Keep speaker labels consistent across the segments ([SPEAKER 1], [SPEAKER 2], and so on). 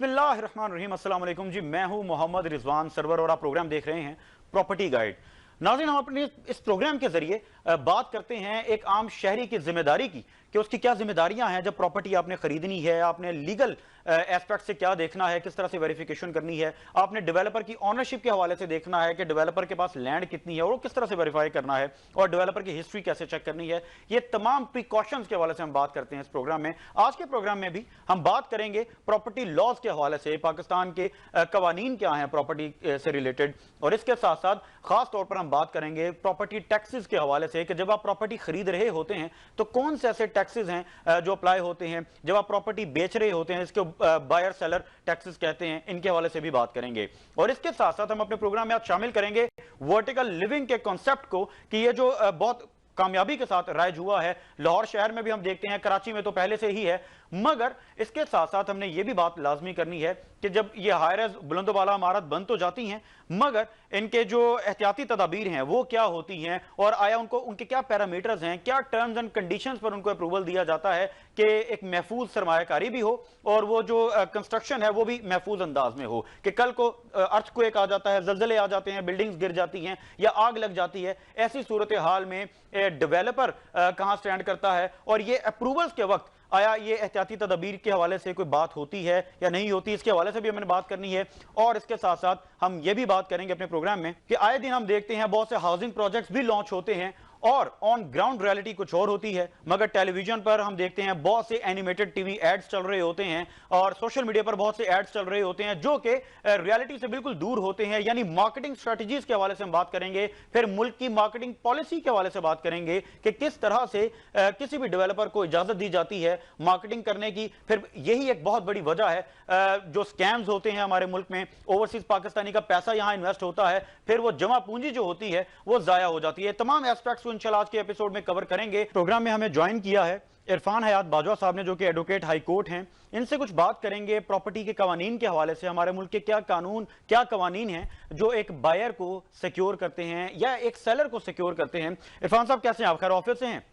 [SPEAKER 1] बिस्मिल्लाहिर्रहमानिर्रहीम। अस्सलाम वालेकुम जी, मैं हूं मोहम्मद रिजवान सरवर और आप प्रोग्राम देख रहे हैं प्रॉपर्टी गाइड। नाज़रीन, हम अपने इस प्रोग्राम के जरिए बात करते हैं एक आम शहरी की जिम्मेदारी की कि उसकी क्या जिम्मेदारियां हैं जब प्रॉपर्टी आपने खरीदनी है, आपने लीगल एस्पेक्ट से क्या देखना है, किस तरह से वेरिफिकेशन करनी है, आपने डेवलपर की ऑनरशिप के हवाले से देखना है कि डेवलपर के पास लैंड कितनी है और वो किस तरह से वेरीफाई करना है, और डेवलपर की हिस्ट्री कैसे चेक करनी है। ये तमाम प्रिकॉशंस के हवाले से हम बात करते हैं इस प्रोग्राम में। आज के प्रोग्राम में भी हम बात करेंगे प्रॉपर्टी लॉज के हवाले से, पाकिस्तान के कवानीन क्या हैं प्रॉपर्टी से रिलेटेड, और इसके साथ साथ खास तौर पर हम बात करेंगे प्रॉपर्टी टैक्सेस के हवाले से कि जब आप प्रॉपर्टी खरीद रहे होते हैं तो कौन से ऐसे टैक्सेस हैं जो अप्लाई होते हैं, जब आप प्रॉपर्टी बेच रहे होते हैं, इसके बायर सेलर टैक्सेस कहते हैं, इनके हवाले से भी बात करेंगे। और इसके साथ साथ हम अपने प्रोग्राम में आज शामिल करेंगे वर्टिकल लिविंग के कॉन्सेप्ट को कि ये जो बहुत कामयाबी के साथ राइज हुआ है लाहौर शहर में भी, हम देखते हैं कराची में तो पहले से ही है, मगर इसके साथ साथ हमने ये भी बात लाजमी करनी है कि जब ये हायरज बुलंदवाला इमारत बन तो जाती हैं, मगर इनके जो एहतियाती तदाबीर हैं वो क्या होती हैं, और आया उनको उनके क्या पैरामीटर्स हैं, क्या टर्म्स एंड कंडीशंस पर उनको अप्रूवल दिया जाता है कि एक महफूज सरमायाकारी भी हो और वो जो कंस्ट्रक्शन है वो भी महफूज अंदाज में हो, कि कल को अर्थक्वेक आ जाता है, जलजले आ जाते हैं, बिल्डिंग्स गिर जाती हैं या आग लग जाती है, ऐसी सूरत हाल में डेवलपर कहां स्टैंड करता है, और ये अप्रूवल्स के वक्त आया ये एहतियाती तदबीर के हवाले से कोई बात होती है या नहीं होती, इसके हवाले से भी हमें बात करनी है। और इसके साथ साथ हम ये भी बात करेंगे अपने प्रोग्राम में कि आए दिन हम देखते हैं बहुत से हाउसिंग प्रोजेक्ट्स भी लॉन्च होते हैं और ऑन ग्राउंड रियलिटी कुछ और होती है, मगर टेलीविजन पर हम देखते हैं बहुत से एनिमेटेड टीवी एड्स चल रहे होते हैं और सोशल मीडिया पर बहुत से एड्स चल रहे होते हैं जो कि रियलिटी से बिल्कुल दूर होते हैं। यानी मार्केटिंग स्ट्रेटजीज के हवाले से हम बात करेंगे, फिर मुल्क की मार्केटिंग पॉलिसी के हवाले से बात करेंगे कि किस तरह से किसी भी डेवलपर को इजाजत दी जाती है मार्केटिंग करने की। फिर यही एक बहुत बड़ी वजह है जो स्कैम्स होते हैं हमारे मुल्क में, ओवरसीज पाकिस्तानी का पैसा यहां इन्वेस्ट होता है, फिर वो जमा पूंजी जो होती है वो जाया हो जाती है। तमाम एस्पेक्ट्स इंशाल्लाह आज के एपिसोड में कवर करेंगे। प्रोग्राम में हमें ज्वाइन किया है इरफान हयात बाजवा साहब ने, जो कि एडवोकेट हाई कोर्ट हैं। इनसे कुछ बात करेंगे प्रॉपर्टी के कवानीन के हवाले से, हमारे मुल्क के क्या कानून, क्या कवानीन हैं जो एक बायर को सिक्योर करते हैं या एक सेलर को सिक्योर करते हैं। इरफान साहब कैसे हैं आप? खैर ऑफिस से हैं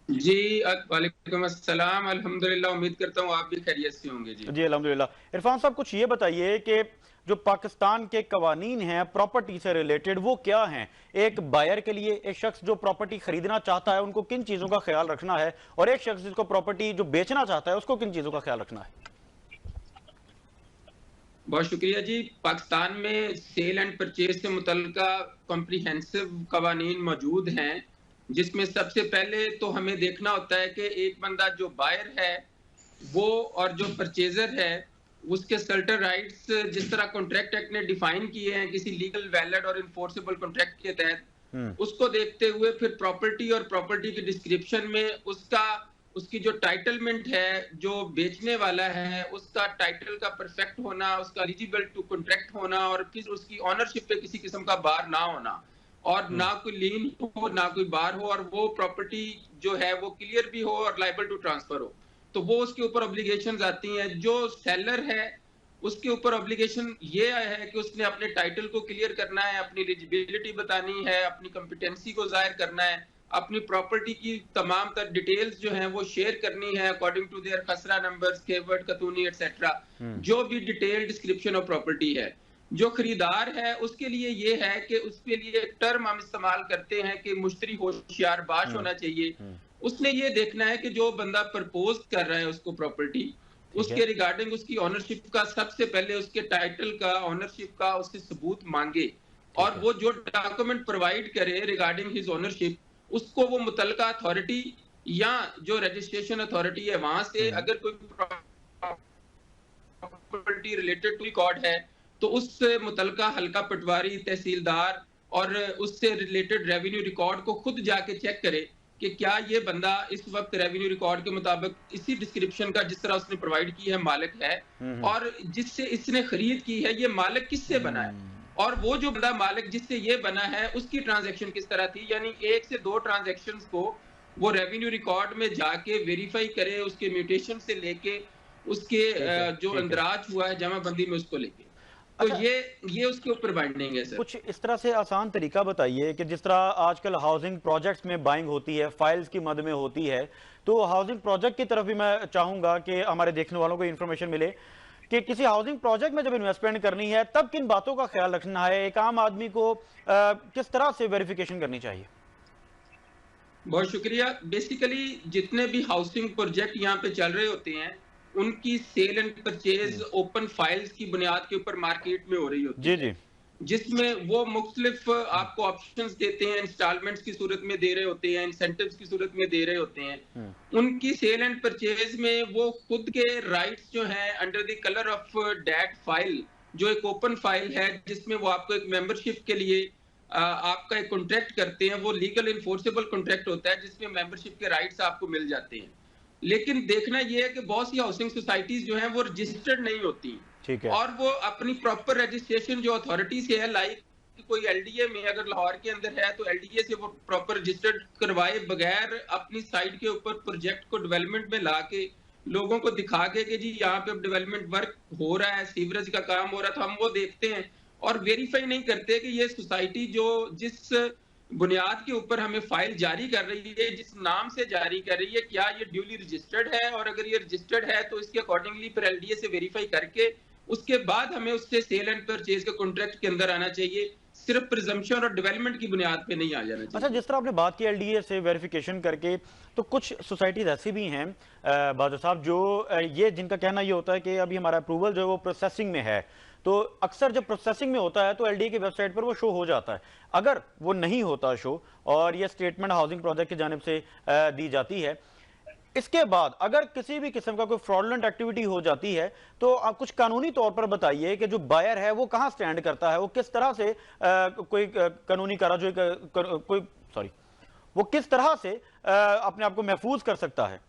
[SPEAKER 2] जी? वालेकुम अस्सलाम, अल्हम्दुलिल्लाह, उम्मीद करता हूँ आप भी खैरियत से होंगे। जी
[SPEAKER 1] अल्हम्दुलिल्लाह। इरफान साहब कुछ ये बताइए कि जो पाकिस्तान के कवानीन हैं प्रॉपर्टी से रिलेटेड वो क्या हैं, एक बायर के लिए, एक शख्स जो प्रॉपर्टी खरीदना चाहता है उनको किन चीजों का ख्याल रखना है, और एक शख्स जिसको प्रॉपर्टी जो बेचना चाहता है उसको किन चीजों का ख्याल रखना है?
[SPEAKER 2] बहुत शुक्रिया जी। पाकिस्तान में सेल एंड परचेज से मुतल्लिका कॉम्प्रिहेंसिव कवानीन मौजूद हैं, जिसमें सबसे पहले तो हमें देखना होता है कि एक बंदा जो बायर है वो और जो परचेजर है उसके सर्टेन राइट्स जिस तरह कॉन्ट्रैक्ट एक्ट ने डिफाइन किए हैं किसी लीगल वैलिड और इन्फोर्सेबल कॉन्ट्रैक्ट के तहत, उसको देखते हुए फिर प्रॉपर्टी और प्रॉपर्टी की डिस्क्रिप्शन में उसकी जो टाइटलमेंट है, जो बेचने वाला है उसका टाइटल का परफेक्ट होना, उसका एलिजिबल टू कॉन्ट्रैक्ट होना, और फिर उसकी ऑनरशिप पे किसी किस्म का बार ना होना, और ना कोई लीन हो ना कोई बार हो, और वो प्रॉपर्टी जो है वो क्लियर भी हो और लायबल टू ट्रांसफर हो, तो वो उसके ऊपर ऑब्लिगेशंस आती हैं। जो सेलर है उसके ऊपर ऑब्लिगेशन ये है कि उसने अपने टाइटल को क्लियर करना है, अपनी एलिजिबिलिटी बतानी है, अपनी कॉम्पिटेंसी को जाहिर करना है, अपनी प्रॉपर्टी की तमाम तर डिटेल्स जो हैं वो शेयर करनी है अकॉर्डिंग टू देयर खसरा नंबर्स, केवर्ड, कतूनी एटसेट्रा, जो भी डिटेल डिस्क्रिप्शन ऑफ प्रॉपर्टी है। जो खरीदार है उसके लिए ये है कि उसके लिए एक टर्म हम इस्तेमाल करते हैं कि मुश्तरी होशियार बाश होना चाहिए। उसने ये देखना है कि जो बंदा प्रपोज कर रहा है उसको प्रॉपर्टी, उसके रिगार्डिंग उसकी ऑनरशिप का सबसे पहले उसके टाइटल का, ऑनरशिप का उससे सबूत मांगे, और वो जो डॉक्यूमेंट प्रोवाइड करे रिगार्डिंग हिज ऑनरशिप उसको वो मुतल्लिका अथॉरिटी या जो रजिस्ट्रेशन अथॉरिटी है वहां से अगर कोई प्रॉपर्टी रिलेटेड टू रिकॉर्ड है तो उससे मुतल्लिका हल्का पटवारी, तहसीलदार और उससे रिलेटेड रेवेन्यू रिकॉर्ड को खुद जाके चेक करे कि क्या ये बंदा इस वक्त रेवेन्यू रिकॉर्ड के मुताबिक इसी डिस्क्रिप्शन का जिस तरह उसने प्रोवाइड की है मालिक है, और जिससे इसने खरीद की है ये मालिक किससे बना है, और वो जो बंदा मालिक जिससे ये बना है उसकी ट्रांजैक्शन किस तरह थी। यानी 1 से 2 ट्रांजैक्शंस को वो रेवेन्यू रिकॉर्ड में जाके वेरीफाई करे, उसके म्यूटेशन से लेके उसके जो अंदराज हुआ है जमाबंदी में उसको लेके, तो अच्छा, ये उसके ऊपर बाइंडिंग है सर।
[SPEAKER 1] कुछ इस तरह से आसान तरीका बताइए कि जिस तरह आजकल हाउसिंग प्रोजेक्ट्स में बाइंग होती है, फाइल्स की मद में होती है, तो हाउसिंग प्रोजेक्ट की तरफ भी मैं चाहूंगा कि हमारे देखने वालों को इन्फॉर्मेशन मिले कि किसी हाउसिंग प्रोजेक्ट में जब इन्वेस्टमेंट करनी है तब किन बातों का ख्याल रखना है, एक आम आदमी को किस तरह से वेरिफिकेशन करनी चाहिए?
[SPEAKER 2] बहुत शुक्रिया। बेसिकली जितने भी हाउसिंग प्रोजेक्ट यहाँ पे चल रहे होते हैं, उनकी sale and purchase open files की बुनियाद के ऊपर मार्केट में हो रही होती
[SPEAKER 1] जी
[SPEAKER 2] है,
[SPEAKER 1] जी।
[SPEAKER 2] जिसमें वो मुख्तलिफ आपको ऑप्शंस देते हैं, इंस्टॉलमेंट्स की सूरत में दे रहे होते हैं, इंसेंटिव्स की सूरत में दे रहे होते हैं। उनकी सेल एंड परचेज में वो खुद के राइट्स जो हैं under the colour of that file, जो एक ओपन फाइल है जिसमें वो आपको एक मेंबरशिप के लिए आपका एक कॉन्ट्रैक्ट करते हैं, वो लीगल इन्फोर्सेबल कॉन्ट्रैक्ट होता है जिसमें मेंबरशिप के राइट्स आपको मिल जाते हैं। लेकिन देखना यह है कि बहुत सी हाउसिंग सोसाइटीज जो हैं वो रजिस्टर्ड नहीं होती,
[SPEAKER 1] ठीक है।
[SPEAKER 2] और वो अपनी प्रॉपर रजिस्ट्रेशन जो अथॉरिटी से है, लाइक कोई एलडीए में अगर लाहौर के अंदर है तो एलडीए से वो प्रॉपर रजिस्टर्ड करवाए बगैर अपनी साइट के ऊपर प्रोजेक्ट को डेवलपमेंट में ला के लोगों को दिखा के कि जी यहाँ पे डेवलपमेंट वर्क हो रहा है, सीवरेज का काम हो रहा है, तो हम वो देखते हैं और वेरीफाई नहीं करते कि ये सोसाइटी जो जिस बुनियाद के ऊपर हमें फाइल जारी कर रही है, जिस नाम से जारी कर रही है, क्या ये ड्यूली रजिस्टर्ड है, और अगर ये रजिस्टर्ड है तो इसके अकॉर्डिंगली फिर एलडीए से वेरीफाई करके उसके बाद हमें उससे सेल एंड परचेज के कॉन्ट्रैक्ट के अंदर आना चाहिए। सिर्फ प्रिजम्पशन और डेवलपमेंट की बुनियाद पे नहीं आ जाना चाहिए।
[SPEAKER 1] अच्छा, जिस तरह आपने बात की एलडीए से वेरिफिकेशन करके, तो कुछ सोसाइटीज ऐसी भी हैं बादल साहब जो ये जिनका कहना ये होता है कि अभी हमारा अप्रूवल जो है वो प्रोसेसिंग में है, तो अक्सर जब प्रोसेसिंग में होता है तो एलडीए की वेबसाइट पर वो शो हो जाता है। अगर वो नहीं होता शो और ये स्टेटमेंट हाउसिंग प्रोजेक्ट की जानिब से दी जाती है, इसके बाद अगर किसी भी किस्म का कोई फ्रॉडलेंट एक्टिविटी हो जाती है तो आप कुछ कानूनी तौर पर बताइए कि जो बायर है वो कहां स्टैंड करता है, वो किस तरह से कोई कानूनी कार्रवाई कोई सॉरी वो किस तरह से अपने आप को महफूज कर सकता है?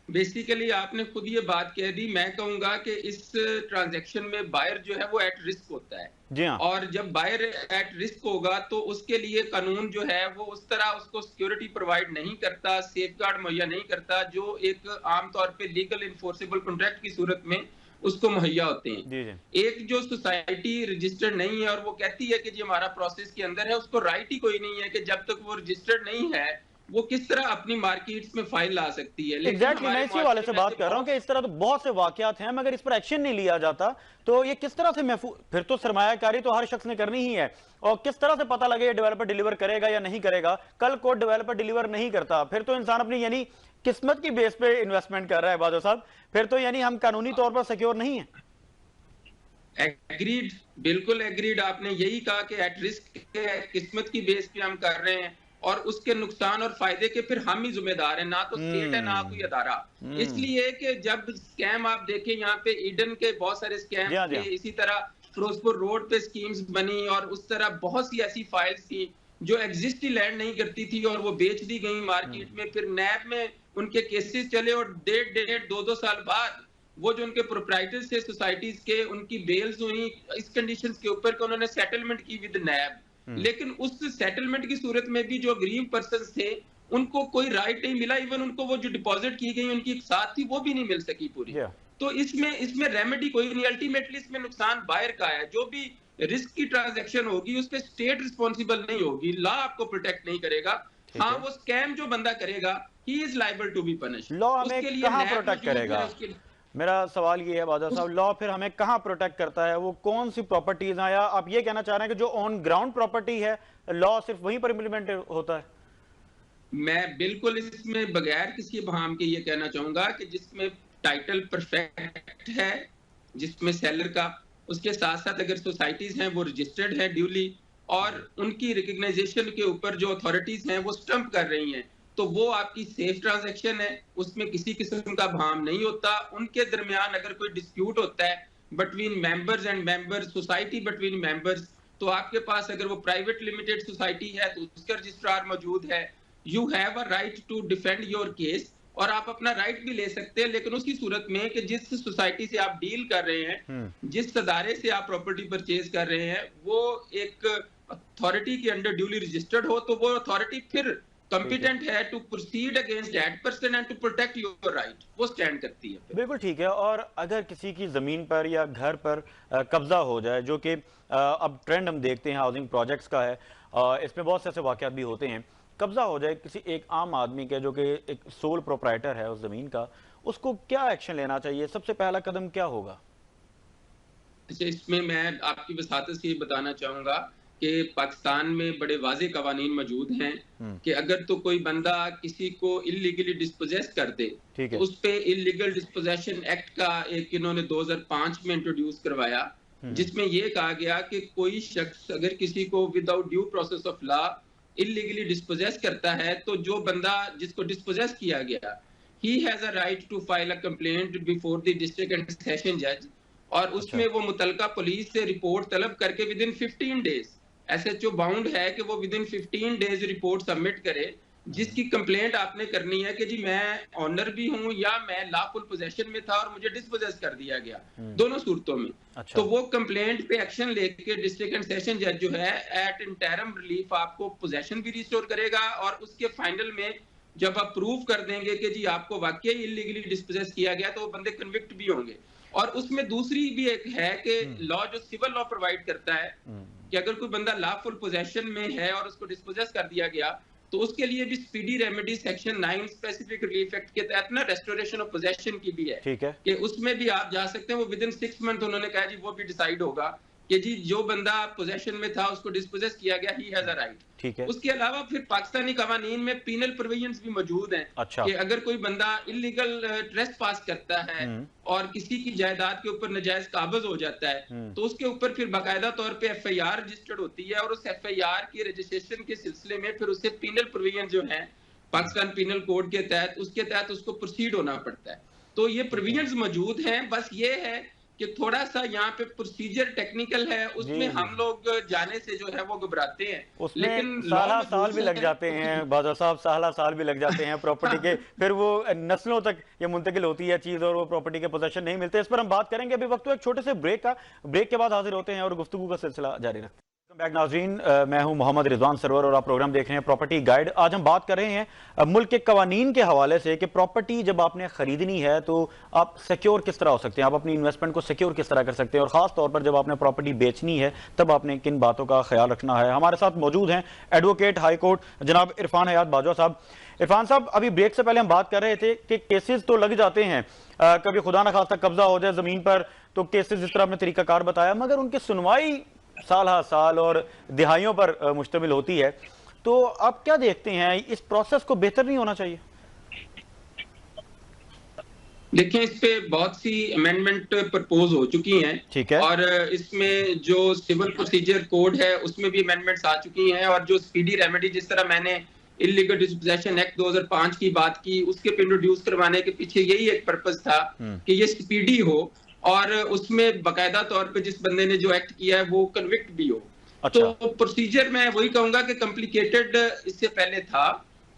[SPEAKER 2] बेसिकली आपने खुद ये बात कह दी। मैं कहूंगा कि इस ट्रांजैक्शन में बायर जो है वो एट रिस्क होता है।
[SPEAKER 1] जी हाँ।
[SPEAKER 2] और जब बायर एट रिस्क होगा तो उसके लिए कानून जो है वो उस तरह उसको सिक्योरिटी प्रोवाइड नहीं करता, सेफगार्ड मुहैया नहीं करता जो एक आमतौर पे लीगल इन्फोर्सेबल कॉन्ट्रैक्ट की सूरत में उसको मुहैया होते हैं।
[SPEAKER 1] जी जी।
[SPEAKER 2] एक जो सोसाइटी रजिस्टर्ड नहीं है और वो कहती है कि जी हमारा प्रोसेस के अंदर है, उसको राइट ही कोई नहीं है कि जब तक वो रजिस्टर्ड नहीं है वो किस तरह अपनी मार्केट्स में फाइल ला सकती है।
[SPEAKER 1] एग्जैक्टली, मैं इसी वाले से बात कर रहा हूं कि इस तरह तो बहुत से वाकयात हैं, मगर इस पर एक्शन नहीं लिया जाता तो ये किस तरह से महफूज, फिर तो सरमायाकारी तो हर शख्स ने करनी ही है, और किस तरह से पता लगे ये डेवलपर डिलीवर करेगा या नहीं करेगा? कल को डेवलपर डिलीवर नहीं करता फिर तो इंसान अपनी यानी किस्मत की बेस पे इन्वेस्टमेंट कर रहा है बादल साहब, फिर तो यानी हम कानूनी तौर पर सिक्योर नहीं है।
[SPEAKER 2] एग्रीड, बिल्कुल एग्रीड। आपने यही कहा कि एट रिस्क है, किस्मत की बेस पे हम कर रहे हैं और उसके नुकसान और फायदे के फिर हम ही जिम्मेदार हैं, ना तो स्टेट है ना कोई अदारा। इसलिए कि जब स्कैम आप देखें यहाँ पे ईडन के बहुत सारे स्कैम थे, इसी तरह फिरोजपुर रोड पे स्कीम्स बनी और उस तरह बहुत सी ऐसी फाइल्स थी जो एग्जिस्ट ही लैंड नहीं करती थी और वो बेच दी गई मार्केट में। फिर नैब में उनके केसेस चले और डेढ़ 2-2 साल बाद वो जो उनके प्रोप्राइटर्स थे सोसाइटीज के, उनकी बेल्स हुई इस कंडीशंस के ऊपर कि उन्होंने सेटलमेंट की विद नैब। लेकिन उस सेटलमेंट की सूरत में भी जो गरीब पर्सन थे उनको कोई राइट नहीं मिला, इवन उनको वो जो डिपॉजिट की गई उनकी एक साथ थी वो भी नहीं मिल सकी पूरी। तो इसमें रेमेडी कोई नहीं, अल्टीमेटली इसमें नुकसान बायर का है। जो भी रिस्क की ट्रांजैक्शन होगी उस पर स्टेट रिस्पॉन्सिबल नहीं होगी, लॉ आपको प्रोटेक्ट नहीं करेगा। हाँ, वो स्कैम जो बंदा करेगा he is liable to be punished.
[SPEAKER 1] Law हमें कहां प्रोटेक्ट करेगा? मेरा सवाल ये है बादल साहब, लॉ फिर हमें कहां प्रोटेक्ट करता है? वो कौन सी प्रॉपर्टीज हैं, या आप ये कहना चाह रहे हैं कि जो ऑन ग्राउंड प्रॉपर्टी है लॉ सिर्फ वहीं पर इंप्लीमेंट होता है?
[SPEAKER 2] मैं बिल्कुल इसमें बगैर किसी बहाम के ये कहना चाहूंगा कि जिसमें टाइटल परफेक्ट है, जिसमें सेलर का, उसके साथ साथ अगर सोसाइटीज हैं वो रजिस्टर्ड है ड्यूली और उनकी रिकग्नाइजेशन के ऊपर जो अथॉरिटीज हैं वो स्टंप कर रही हैं, तो वो आपकी सेफ ट्रांजैक्शन है, उसमें किसी किस्म का भाम नहीं होता। उनके दरमियान अगर कोई डिस्प्यूट होता है between members and members, society between members, तो आपके पास अगर वो प्राइवेट लिमिटेड सोसाइटी है तो उसका रजिस्ट्रार मौजूद है। You have a right to defend your case, और आप अपना राइट भी ले सकते हैं, लेकिन उसकी सूरत में कि जिस सोसाइटी से आप डील कर रहे हैं, जिस अदारे से आप प्रॉपर्टी परचेज कर रहे हैं, वो एक अथॉरिटी के अंडर ड्यूली रजिस्टर्ड हो, तो वो अथॉरिटी फिर कॉम्पिटेंट है to proceed against that person and to protect your right, वो स्टैंड करती है।
[SPEAKER 1] बिल्कुल ठीक है। और अगर किसी की जमीन पर या घर पर कब्जा हो जाए, जो कि अब ट्रेंड हम देखते हैं हाउसिंग प्रोजेक्ट्स का है, इसमें बहुत से ऐसे वाकयात भी होते हैं, कब्जा हो जाए किसी एक आम आदमी के जो कि एक सोल प्रोप्राइटर है उस जमीन का, उसको क्या एक्शन लेना चाहिए? सबसे पहला कदम क्या होगा?
[SPEAKER 2] अच्छा, इसमें मैं आपकी वसातत से ये बताना चाहूँगा कि पाकिस्तान में बड़े वाज़ेह कवानीन मौजूद हैं कि अगर तो कोई बंदा किसी को इल्लीगली डिस्पोजेस कर दे,
[SPEAKER 1] ठीक
[SPEAKER 2] तो
[SPEAKER 1] है।
[SPEAKER 2] उस पे इल्लीगल डिस्पोजेशन एक्ट का एक इन्होंने 2005 में इंट्रोड्यूस करवाया, जिसमें ये कहा गया कि कोई शख्स अगर किसी को without due process of law illegally dispossesses करता है, तो जो बंदा जिसको डिस्पोजेस किया गया, he has a right to file a complaint before the district and session जज, और
[SPEAKER 1] अच्छा।
[SPEAKER 2] उसमें वो मुतलका पुलिस से रिपोर्ट तलब करके with in 15 days SHO bound है कि वो with in 15 days report submit करे, जिसकी कंप्लेंट आपने करनी है कि जी मैं ऑनर भी हूं या मैं लॉफुल पोजेशन में था और मुझे डिस्पोजेस कर दिया गया, दोनों सूरतों में।
[SPEAKER 1] अच्छा।
[SPEAKER 2] तो वो कंप्लेंट पे एक्शन लेके डिस्ट्रिक्ट एंड सेशन जज जो है एट इंटरम रिलीफ आपको पोजेशन भी रिस्टोर करेगा, और उसके फाइनल में जब आप प्रूव कर देंगे कि जी आपको वाकई इलीगली डिस्पोजेस किया गया, तो वो बंदे कन्विक्ट भी होंगे। और उसमें दूसरी भी एक है कि लॉ जो सिविल लॉ प्रोवाइड करता है कि अगर कोई बंदा लॉफुल पोजेशन में है और उसको डिस्पोजेस कर दिया गया, तो उसके लिए भी speedy remedy section 9 specific relief act के तहत ना रेस्टोरेशन ऑफ पोजेशन की भी है,
[SPEAKER 1] ठीक है
[SPEAKER 2] कि उसमें भी आप जा सकते हैं। वो विद इन 6 मंथ उन्होंने कहा जी वो भी डिसाइड होगा कि जी जो बंदा पोजेशन में था उसको डिस्पोजेस किया गया, ही हैज अ राइट।
[SPEAKER 1] ठीक है।
[SPEAKER 2] उसके अलावा फिर पाकिस्तानी कवानीन में पीनल प्रोविजंस भी मौजूद हैं।
[SPEAKER 1] अच्छा।
[SPEAKER 2] कि अगर कोई बंदा इलीगल ट्रेस पास करता है और किसी की जायदाद के ऊपर नजायज काबज हो जाता है, तो उसके ऊपर फिर बाकायदा तौर पे एफआईआर रजिस्टर्ड होती है, और उस एफआईआर की रजिस्ट्रेशन के सिलसिले में फिर उसे पीनल प्रोविजन जो है पाकिस्तान पीनल कोड के तहत, उसके तहत उसको प्रोसीड होना पड़ता है। तो ये प्रोविजंस मौजूद हैं, बस ये है कि थोड़ा सा यहाँ पे प्रोसीजर टेक्निकल है, उसमें हम लोग जाने से जो है वो घबराते हैं,
[SPEAKER 1] लेकिन साल भी लग जाते हैं बादशाह साहब, साल भी लग जाते हैं प्रॉपर्टी के, फिर वो नस्लों तक ये मुंतकिल होती है चीज और वो प्रॉपर्टी के पोजेशन नहीं मिलते। इस पर हम बात करेंगे अभी, वक्त एक छोटे से ब्रेक का, ब्रेक के बाद हाजिर होते हैं और गुफ्तगू का सिलसिला जारी रखते हैं। बैक नाज़रीन, मैं हूं मोहम्मद रिजवान सरवर और आप प्रोग्राम देख रहे हैं प्रॉपर्टी गाइड। आज हम बात कर रहे हैं मुल्क के कवानीन के हवाले से कि प्रॉपर्टी जब आपने खरीदनी है तो आप सिक्योर किस तरह हो सकते हैं, आप अपनी इन्वेस्टमेंट को सिक्योर किस तरह कर सकते हैं, और खास तौर पर जब आपने प्रॉपर्टी बेचनी है तब आपने किन बातों का ख्याल रखना है। हमारे साथ मौजूद हैं एडवोकेट हाई कोर्ट जनाब इरफान हयात बाजवा साहब। इरफान साहब, अभी ब्रेक से पहले हम बात कर रहे थे कि केसेस तो लग जाते हैं, कभी खुदा न खास्ता कब्जा हो जाए जमीन पर तो केसेस जिस तरह आपने तरीकाकार बताया, मगर उनकी सुनवाई साल हर साल और दिहाइयों पर मुश्तमिल होती है। तो आप क्या देखते हैं, इस प्रोसेस को बेहतर नहीं होना चाहिए?
[SPEAKER 2] देखिए, इस पे बहुत सी अमेंडमेंट प्रपोज हो चुकी हैं,
[SPEAKER 1] ठीक है,
[SPEAKER 2] और इसमें जो सिविल प्रोसीजर कोड है उसमें भी अमेंडमेंट्स आ चुकी हैं, और जो स्पीडी रेमेडी, जिस तरह मैंने इलीगल डिस्पोजेशन एक्ट 2005 की बात की, उसके पे इंट्रोड्यूस करवाने के पीछे यही एक पर्पस था कि ये स्पीडी हो और उसमें बाकायदा तौर पे जिस बंदे ने जो एक्ट किया है वो कन्विक्ट भी हो।
[SPEAKER 1] अच्छा।
[SPEAKER 2] तो प्रोसीजर मैं वही कहूंगा कि कॉम्प्लिकेटेड इससे पहले था।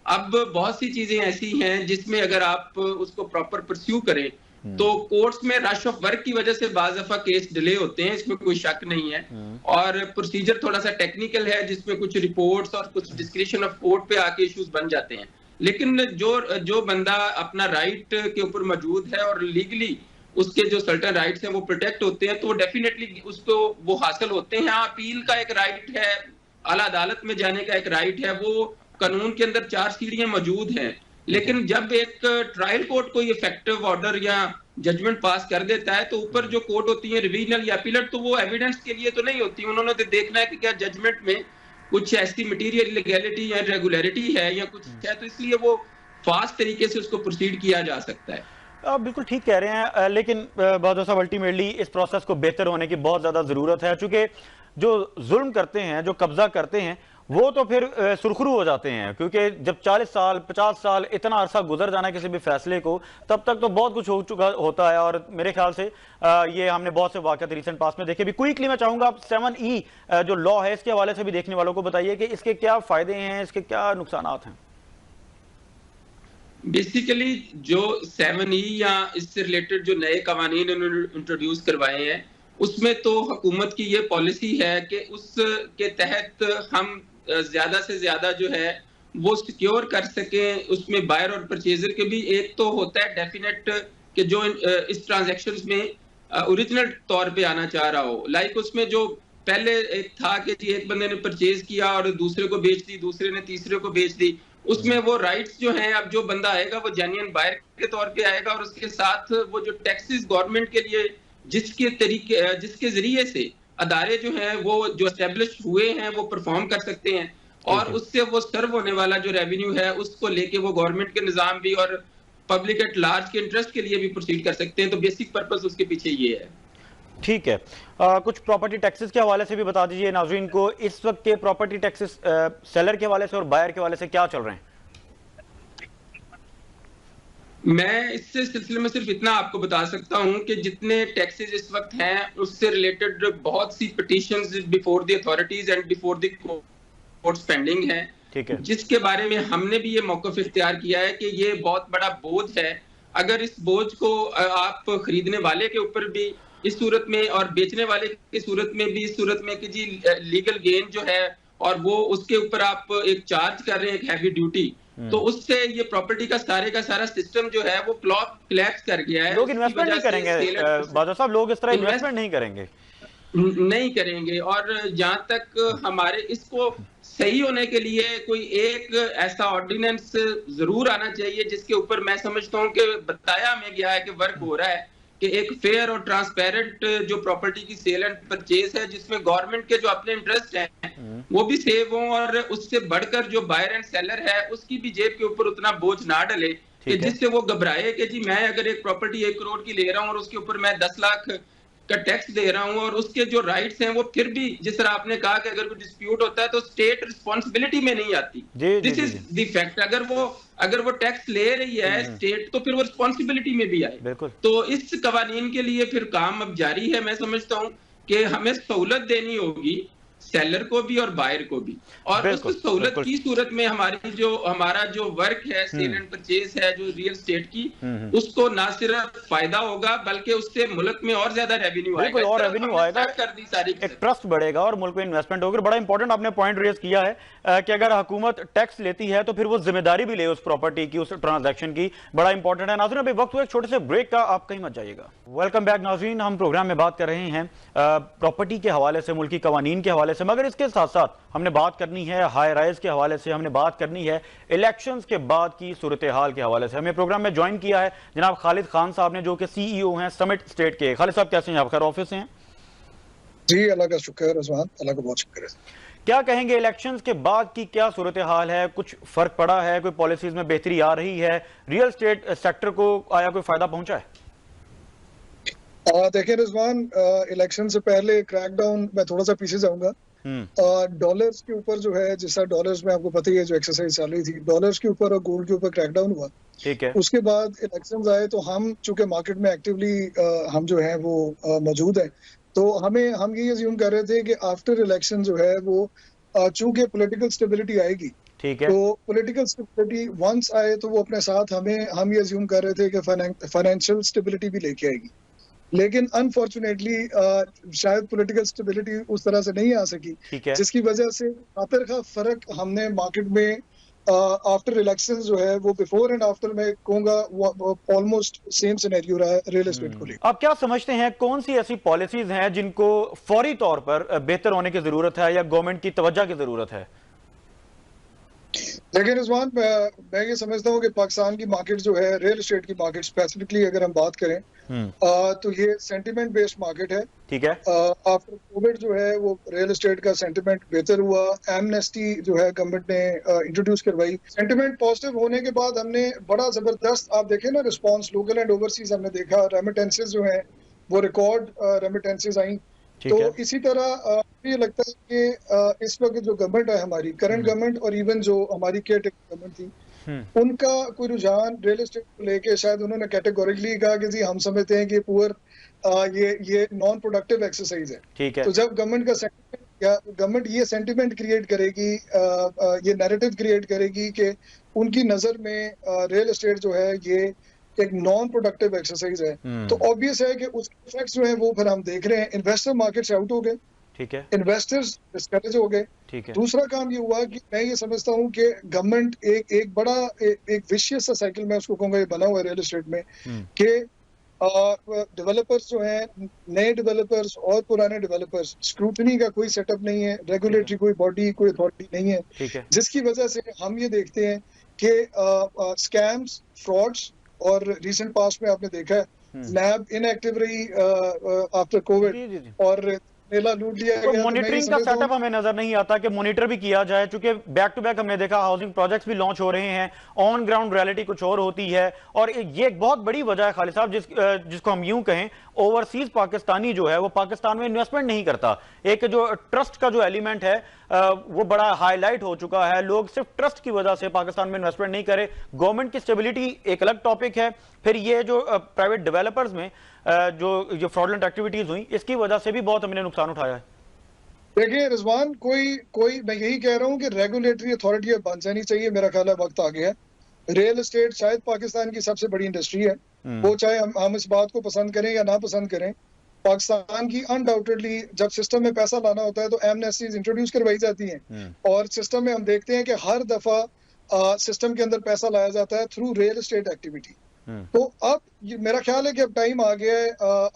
[SPEAKER 2] अब बहुत सी चीजें ऐसी हैं जिसमें अगर आप उसको प्रॉपर परस्यू करें तो कोर्ट्स में रश ऑफ वर्क की वजह से बाज़ दफा केस डिले होते हैं, इसमें कोई शक नहीं है। और प्रोसीजर थोड़ा सा टेक्निकल है जिसमें कुछ रिपोर्ट्स और कुछ डिस्क्रिप्शन ऑफ कोर्ट पे आके इश्यूज बन जाते हैं, लेकिन जो बंदा अपना राइट के ऊपर मौजूद है और लीगली उसके जो सर्टेन राइट्स हैं वो प्रोटेक्ट होते हैं, तो वो डेफिनेटली उसको वो हासिल होते हैं। हाँ, अपील का एक राइट है, आला अदालत में जाने का एक राइट है, वो कानून के अंदर 4 सीढ़ियां मौजूद हैं। लेकिन जब एक ट्रायल कोर्ट कोई इफेक्टिव ऑर्डर या जजमेंट पास कर देता है तो ऊपर जो कोर्ट होती है रिवीजनल या अपीलेट, तो वो एविडेंस के लिए तो नहीं होती, उन्होंने तो देखना है कि क्या जजमेंट में कुछ ऐसी मटीरियल इलीगैलिटी या रेगुलरिटी है या कुछ है, तो इसलिए वो फास्ट तरीके से उसको प्रोसीड किया जा सकता है।
[SPEAKER 1] आप बिल्कुल ठीक कह रहे हैं, लेकिन बादशाह साहब अल्टीमेटली इस प्रोसेस को बेहतर होने की बहुत ज़्यादा ज़रूरत है, चूँकि जो जुल्म करते हैं, जो कब्जा करते हैं, वो तो फिर सुरखरू हो जाते हैं, क्योंकि जब 40 साल 50 साल इतना अरसा गुजर जाना है किसी भी फैसले को, तब तक तो बहुत कुछ हो चुका होता है। और मेरे ख्याल से ये हमने बहुत से वाक़यात रिसेंट पास में देखे भी। क्विकली मैं चाहूँगा आप 7E जो लॉ है इसके हवाले से भी देखने वालों को बताइए कि इसके क्या फ़ायदे हैं, इसके क्या नुकसानात हैं।
[SPEAKER 2] बेसिकली जो 7E या इससे रिलेटेड जो नए कवानीन इंट्रोड्यूस करवाए हैं, उसमें तो हुकूमत की ये पॉलिसी है कि उसके तहत हम ज्यादा से ज्यादा जो है वो सिक्योर कर सके, उसमें बायर और परचेजर के भी एक तो होता है डेफिनेट कि जो इस ट्रांजैक्शंस में ओरिजिनल तौर पे आना चाह रहा हो। लाइक उसमें जो पहले एक था कि जी एक बंदे ने परचेज किया और दूसरे को बेच दी, दूसरे ने तीसरे को बेच दी, उसमें वो राइट्स जो हैं, अब जो बंदा आएगा वो जेन्युइन बायर के तौर पे आएगा, और उसके साथ वो जो टैक्सेस गवर्नमेंट के लिए जिसके जरिए से अदारे जो हैं वो जो एस्टेब्लिश हुए हैं वो परफॉर्म कर सकते हैं, और उससे वो सर्व होने वाला जो रेवेन्यू है उसको लेके वो गवर्नमेंट के निजाम भी और पब्लिक एट लार्ज के इंटरेस्ट के लिए भी प्रोसीड कर सकते हैं। तो बेसिक पर्पस उसके पीछे ये है।
[SPEAKER 1] ठीक है। कुछ प्रॉपर्टी टैक्सेस के हवाले से भी बता दीजिए नाज़रीन को, इस वक्त के प्रॉपर्टी टैक्सेस सेलर के हवाले से और बायर के हवाले से क्या चल रहे हैं?
[SPEAKER 2] मैं इससे सिलसिले में सिर्फ इतना आपको बता सकता हूं कि जितने टैक्सेस इस वक्त हैं उससे रिलेटेड बहुत सी petitions before the authorities and before the courts pending है।
[SPEAKER 1] ठीक है।
[SPEAKER 2] जिसके बारे में हमने भी ये मौक़िफ़ इख्तियार किया है कि ये बहुत बड़ा बोझ है। अगर इस बोझ को आप खरीदने वाले के ऊपर भी इस सूरत में और बेचने वाले की सूरत में भी इस सूरत में कि जी लीगल गेन जो है और वो उसके ऊपर आप एक चार्ज कर रहे हैं, एक हैवी ड्यूटी, तो उससे ये प्रॉपर्टी का सारा सिस्टम जो है वो क्लैप्स कर गया है।
[SPEAKER 1] लोग इन्वेस्टमेंट नहीं करेंगे बादशाह साहब, लोग इस तरह इन्वेस्टमेंट नहीं करेंगे।
[SPEAKER 2] और जहां तक हमारे इसको सही होने के लिए कोई एक ऐसा ऑर्डिनेंस जरूर आना चाहिए जिसके ऊपर मैं समझता हूं कि बताया हमें गया है कि वर्क हो रहा है, कि एक फेयर और ट्रांसपेरेंट जो प्रॉपर्टी की सेल एंड परचेज है जिसमें गवर्नमेंट के जो अपने इंटरेस्ट हैं वो भी सेव हों, और उससे बढ़कर जो बायर एंड सेलर है उसकी भी जेब के ऊपर उतना बोझ ना डले कि जिससे वो घबराए कि जी मैं अगर एक प्रॉपर्टी 1 करोड़ की ले रहा हूं और उसके ऊपर मैं 10 लाख का टैक्स दे रहा हूं, और उसके जो राइट्स हैं वो फिर भी जिस तरह आपने कहा कि अगर कोई डिस्प्यूट होता है तो स्टेट रिस्पॉन्सिबिलिटी में नहीं आती। This is the fact. अगर वो टैक्स ले रही है स्टेट तो फिर वो रिस्पॉन्सिबिलिटी में भी आए। तो इस कवानीन के लिए फिर काम अब जारी है। मैं समझता हूं कि हमें सहूलत देनी होगी सेलर को भी और बायर को भी, और उस सहूलत की सूरत में हमारा जो वर्क है सेल एंड परचेज है जो रियल एस्टेट की, उसको ना सिर्फ फायदा होगा बल्कि उससे मुल्क में और ज्यादा रेवेन्यू आएगा,
[SPEAKER 1] और रेवेन्यू आएगा, एक ट्रस्ट बढ़ेगा और मुल्क में इन्वेस्टमेंट होगी। बड़ा इंपॉर्टेंट आपने पॉइंट रेज किया है कि अगर हुकूमत टैक्स लेती है तो फिर वो जिम्मेदारी भी ले उस प्रॉपर्टी की, उस ट्रांजैक्शन की। बड़ा इंपॉर्टेंट है। नाज़रीन अभी वक्त हुआ एक छोटे से ब्रेक का, आप कहीं मत जाइएगा। वेलकम बैक नाज़रीन, हम प्रोग्राम में बात कर रहे हैं प्रॉपर्टी के हवाले से, मुल्की कवानीन के हवाले से, मगर इसके साथ साथ हमने बात करनी है हाई राइज के हवाले से, हमने बात करनी है इलेक्शंस के बाद की सूरत हाल के हवाले से। हमें प्रोग्राम में ज्वाइन किया है जनाब खालिद खान साहब ने, जो कि CEO हैं समिट स्टेट के। खालिद साहब कैसे हैं आप? खैर ऑफिस से हैं?
[SPEAKER 3] जी अल्लाह का शुक्र है रिजवान, अल्लाह का बहुत शुक्र है।
[SPEAKER 1] क्या कहेंगे इलेक्शंस के बाद की क्या सूरत हाल है? कुछ फर्क पड़ा है? कोई पॉलिसीज में बेहतरी आ रही है? रियल स्टेट सेक्टर को आया कोई फायदा पहुंचा है?
[SPEAKER 3] देखिए रिजवान, इलेक्शन से पहले क्रैकडाउन, मैं थोड़ा सा पीछे जाऊंगा। डॉलर्स के ऊपर जो है, जैसा डॉलर्स में आपको पता ही है जो एक्सरसाइज चल रही थी, डॉलर्स के ऊपर और गोल्ड के ऊपर क्रैकडाउन हुआ।
[SPEAKER 1] ठीक है।
[SPEAKER 3] उसके बाद इलेक्शंस आए तो हम चूंकि मार्केट में एक्टिवली हम जो है वो मौजूद है, तो हम ये अज्यूम कर रहे थे कि आफ्टर इलेक्शन जो है वो चूंकि पॉलिटिकल स्टेबिलिटी आएगी,
[SPEAKER 1] ठीक है,
[SPEAKER 3] तो पॉलिटिकल स्टेबिलिटी वंस आए तो वो अपने साथ हम ये अज्यूम कर रहे थे कि फाइनेंशियल स्टेबिलिटी भी लेके आएगी। लेकिन अनफॉर्चुनेटली शायद पॉलिटिकल स्टेबिलिटी उस तरह से नहीं आ सकी, जिसकी वजह से खातिर का फर्क हमने मार्केट में आफ्टर इलेक्शन जो है वो बिफोर एंड आफ्टर में कहूंगा ऑलमोस्ट सेम सिनेरियो रहा है रियल एस्टेट को लेकर।
[SPEAKER 1] आप क्या समझते हैं कौन सी ऐसी पॉलिसीज हैं जिनको फौरी तौर पर बेहतर होने की जरूरत है या गवर्नमेंट की तवज्जो की जरूरत है?
[SPEAKER 3] देखिए रिजवान, मैं ये समझता हूँ कि पाकिस्तान की मार्केट जो है, रियल एस्टेट की मार्केट स्पेसिफिकली अगर हम बात करें तो ये सेंटिमेंट बेस्ड मार्केट है।
[SPEAKER 1] ठीक है।
[SPEAKER 3] आफ्टर कोविड जो है वो रियल एस्टेट का सेंटिमेंट बेहतर हुआ। एमनेस्टी जो है गवर्नमेंट ने इंट्रोड्यूस करवाई। सेंटिमेंट पॉजिटिव होने के बाद हमने बड़ा जबरदस्त, आप देखें ना, रिस्पॉन्स लोकल एंड ओवरसीज हमने देखा। रेमिटेंसेज जो है वो रिकॉर्ड रेमिटेंसेज आई। तो इसी तरह ये लगता है कि इस वक्त जो गवर्नमेंट है हमारी, करंट गवर्नमेंट और इवन जो हमारी केयरटेकर गवर्नमेंट थी, उनका कोई रुझान रियल एस्टेट को लेके, शायद उन्होंने कैटेगोरिकली कहा कि जी हम समझते हैं कि पुअर ये नॉन प्रोडक्टिव एक्सरसाइज है।
[SPEAKER 1] ठीक है।
[SPEAKER 3] तो जब गवर्नमेंट का सेंटिमेंट या गवर्नमेंट ये सेंटिमेंट क्रिएट करेगी, ये नैरेटिव क्रिएट करेगी कि उनकी नजर में रियल एस्टेट जो है ये एक नॉन प्रोडक्टिव एक्सरसाइज है, तो ऑब्वियस है कि उसके इफेक्ट्स जो है वो फिर हम देख रहे हैं। इन्वेस्टर मार्केट से आउट हो गए।
[SPEAKER 1] ठीक है।
[SPEAKER 3] इन्वेस्टर्स डिस्करेज हो गए।
[SPEAKER 1] ठीक है।
[SPEAKER 3] दूसरा काम ये हुआ कि मैं ये समझता हूँ कि गवर्नमेंट एक बड़ा एक विशियस सा साइकिल में उसको कहूंगा ये बना हुआ है रियल एस्टेट में, कि डेवलपर्स जो हैं, नए डेवलपर्स और पुराने डेवलपर्स, स्क्रूटनी का कोई सेटअप नहीं है, रेगुलेटरी कोई बॉडी, कोई अथॉरिटी नहीं है, जिसकी वजह से हम ये देखते हैं कि स्कैम्स, फ्रॉड्स, और रिसेंट पास्ट में आपने देखा है नैब इनएक्टिव रही आफ्टर कोविड और मेला लूट लिया
[SPEAKER 1] तो
[SPEAKER 3] गया।
[SPEAKER 1] मॉनिटरिंग का सेटअप हमें नजर नहीं आता कि मॉनिटर भी किया जाए, क्योंकि बैक टू बैक हमने देखा हाउसिंग प्रोजेक्ट्स भी लॉन्च हो रहे हैं, ऑन ग्राउंड रियलिटी कुछ और होती है। और ये एक बहुत बड़ी वजह है खालिद साहब जिसको हम यूं कहें, ओवरसीज पाकिस्तानी जो है वो पाकिस्तान में इन्वेस्टमेंट नहीं करता। एक जो ट्रस्ट का जो एलिमेंट है वो बड़ा हाईलाइट हो चुका है, लोग सिर्फ ट्रस्ट की वजह से पाकिस्तान में इन्वेस्टमेंट नहीं करे। गवर्नमेंट की स्टेबिलिटी एक अलग टॉपिक है, फिर ये जो प्राइवेट डेवलपर्स में जो फ्रॉडलेंट एक्टिविटीज हुई इसकी वजह से भी बहुत हमने नुकसान उठाया है।
[SPEAKER 3] देखिए रिजवान, कोई मैं यही कह रहा हूँ कि रेगुलेटरी अथॉरिटी बन जानी चाहिए। मेरा ख्याल है वक्त आ गया है। रियल एस्टेट शायद पाकिस्तान की सबसे बड़ी इंडस्ट्री है, वो चाहे हम इस बात को पसंद करें या ना पसंद करें। पाकिस्तान की अनडाउटेडली जब सिस्टम में पैसा लाना होता है तो एमनेस्टीज इंट्रोड्यूस करवाई जाती हैं, और सिस्टम में हम देखते हैं कि हर दफा सिस्टम के अंदर पैसा लाया जाता है थ्रू रियल एस्टेट एक्टिविटी। तो अब मेरा ख्याल है कि अब टाइम आ गया है,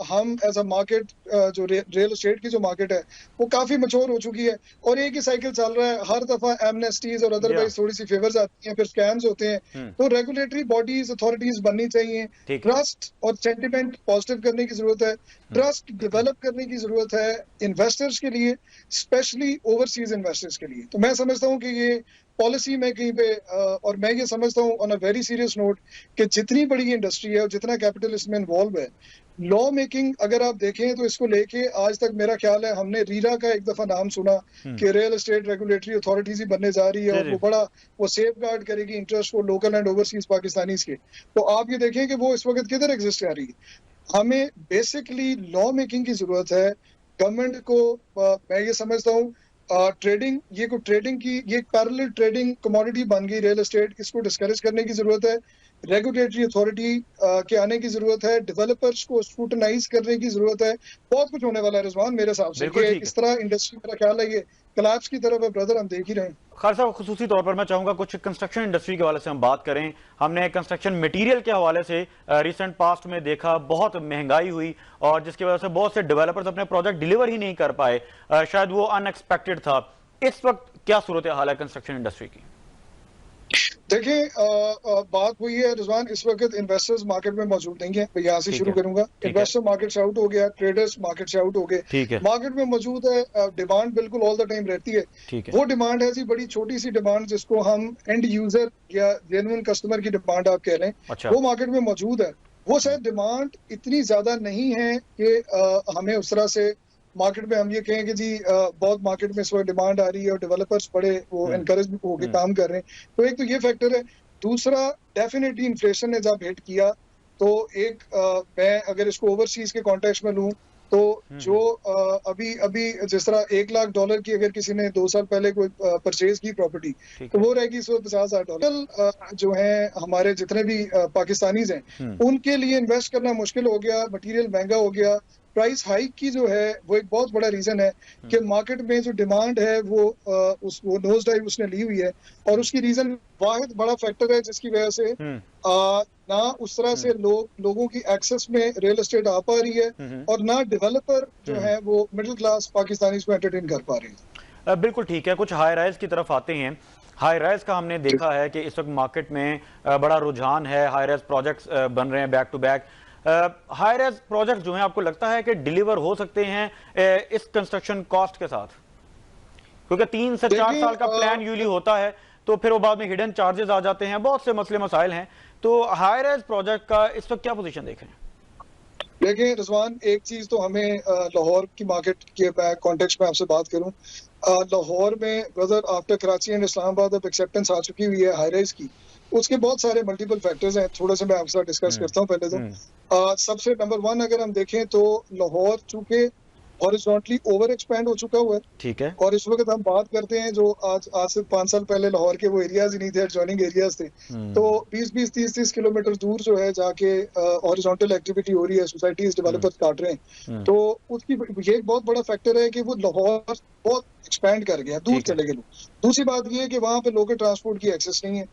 [SPEAKER 3] हम एज अ मार्केट जो रियल एस्टेट की जो मार्केट है वो काफी मैच्योर हो चुकी है, और एक ही साइकिल चल रहा है। हर दफा एमनेस्टीज और अदरवाइज थोड़ी सी फेवर्स आती हैं, फिर स्कैम्स होते हैं। तो रेगुलेटरी बॉडीज अथॉरिटीज बननी चाहिए। ट्रस्ट और सेंटिमेंट पॉजिटिव करने की जरूरत है, ट्रस्ट डेवलप करने की जरूरत है इन्वेस्टर्स के लिए, स्पेशली ओवरसीज इन्वेस्टर्स के लिए। तो मैं समझता हूँ कि ये पॉलिसी में कहीं पे और मैं ये समझता हूँ on a very serious note कि जितनी बड़ी इंडस्ट्री है और जितना कैपिटल इसमें इन्वॉल्व है, लॉ मेकिंग अगर आप देखें तो इसको लेके आज तक मेरा ख्याल है हमने रीरा का एक दफा नाम सुना कि रियल एस्टेट रेगुलेटरी अथॉरिटीज ही बनने जा रही है, और वो बड़ा वो सेफ गार्ड करेगी इंटरेस्ट को लोकल एंड ओवरसीज पाकिस्तानीज के। तो आप ये देखें कि वो इस वक्त किधर एग्जिस्ट कर रही है। हमें बेसिकली लॉ मेकिंग की जरूरत है। गवर्नमेंट को मैं ये समझता हूँ ट्रेडिंग, ये को ट्रेडिंग की ये पैरेलल ट्रेडिंग कमोडिटी बन गई रियल एस्टेट, इसको डिस्करेज करने की जरूरत है। रेगुलेटरी अथॉरिटी के आने की जरूरत है, डेवलपर्स को स्क्रूटनाइज करने की जरूरत है। बहुत कुछ होने वाला है रिजवान मेरे हिसाब से कि इस तरह इंडस्ट्री, मेरा ख्याल है ये कोलैप्स की तरफ है ब्रदर, हम देख ही रहे हैं।
[SPEAKER 1] खालिद साहब, खुसूसी तौर पर मैं चाहूंगा कुछ कंस्ट्रक्शन इंडस्ट्री के हवाले से हम बात करें। हमने कंस्ट्रक्शन मटेरियल के हवाले से रिसेंट पास्ट में देखा बहुत महंगाई हुई, और जिसकी वजह से बहुत से डेवलपर्स अपने प्रोजेक्ट डिलीवर ही नहीं कर पाए, शायद वो अनएक्सपेक्टेड था। इस वक्त क्या सूरत हाल है कंस्ट्रक्शन इंडस्ट्री की?
[SPEAKER 3] देखिए बात हुई है रिजवान, इस वक्त इन्वेस्टर्स मार्केट में मौजूद नहीं है। मैं यहाँ से शुरू करूंगा। इन्वेस्टर मार्केट से आउट हो गया, ट्रेडर्स मार्केट से आउट हो गए। मार्केट में मौजूद है, डिमांड बिल्कुल ऑल द टाइम रहती है। वो डिमांड है जी बड़ी छोटी सी डिमांड, जिसको हम एंड यूजर या जेन्युइन कस्टमर की डिमांड आप कह रहे हैं, वो मार्केट में मौजूद है। वो शायद डिमांड इतनी ज्यादा नहीं है कि हमें उस तरह से मार्केट में हम ये कहें कि जी बहुत मार्केट में इस वक्त डिमांड आ रही है और डेवलपर्स बड़े वो एनकरेज होकर काम कर रहे हैं। तो एक तो ये फैक्टर है। दूसरा, डेफिनेटली इन्फ्लेशन ने जब हिट किया तो एक मैं अगर इसको ओवरसीज के कॉन्टेक्स्ट में लूं तो जो अभी जिस तरह $1 लाख की अगर किसी ने 2 साल पहले कोई परचेज की प्रॉपर्टी, तो वो रहेगी $150,000। जो है हमारे जितने भी पाकिस्तानीज हैं उनके लिए इन्वेस्ट करना मुश्किल हो गया, मटेरियल महंगा हो गया। प्राइस हाइक की जो है वो एक बहुत बड़ा रीजन है कि मार्केट में जो डिमांड है वो नोज डाइव उसने ली हुई है, और उसकी रीजन वाहिद बड़ा फैक्टर है जिसकी वजह से ना उस तरह से लोगों की एक्सेस में रियल एस्टेट आ पा रही है, और ना डेवलपर जो है वो मिडिल क्लास पाकिस्तानी को एंटरटेन कर पा रहे हैं।
[SPEAKER 1] बिल्कुल ठीक है। कुछ हाई राइज की तरफ आते हैं। हाई राइज का हमने देखा है कि इस वक्त मार्केट में बड़ा रुझान है, हाई राइज प्रोजेक्ट्स बन रहे हैं back to back. High rise project जो हैं आपको लगता है कि डिलीवर हो सकते हैं इस कंस्ट्रक्शन कॉस्ट के साथ? क्योंकि 3 से 4 साल का प्लान यूजुअली होता है, तो फिर वो बाद में हिडन चार्जेस आ जाते हैं, बहुत से मसले मसाइल हैं। तो हाई राइज प्रोजेक्ट का इस वक्त क्या पोजीशन देख रहे हैं?
[SPEAKER 3] देखिए रिजवान, एक चीज तो हमें लाहौर की मार्केट के कॉन्टेक्स्ट में आपसे बात करूं, लाहौर में brother after Karachi and Islamabad अब एक्सेप्टेंस आ चुकी हुई है हाई राइज की। उसके बहुत सारे मल्टीपल फैक्टर्स हैं, थोड़ा सा मैं आपके साथ डिस्कस करता हूँ। पहले तो सबसे नंबर 1 अगर हम देखें तो लाहौर चूंकि हॉरिजॉन्टली ओवर एक्सपैंड हो चुका हुआ है, ठीक है, और इस वक्त हम बात करते हैं जो आज से 5 साल पहले लाहौर के वो एरियाज ही नहीं थे, एडजॉइनिंग एरियाज थे। तो 20-20, 30-30 किलोमीटर दूर जो है जाके हॉरिजॉन्टल एक्टिविटी हो रही है, सोसाइटीज डेवलपर्स काट रहे हैं। तो उसकी ये एक बहुत बड़ा फैक्टर है कि वो लाहौर बहुत एक्सपैंड कर गया, दूर चले गए लोग। दूसरी बात ये है कि वहाँ पे लोकल ट्रांसपोर्ट की एक्सेस नहीं है।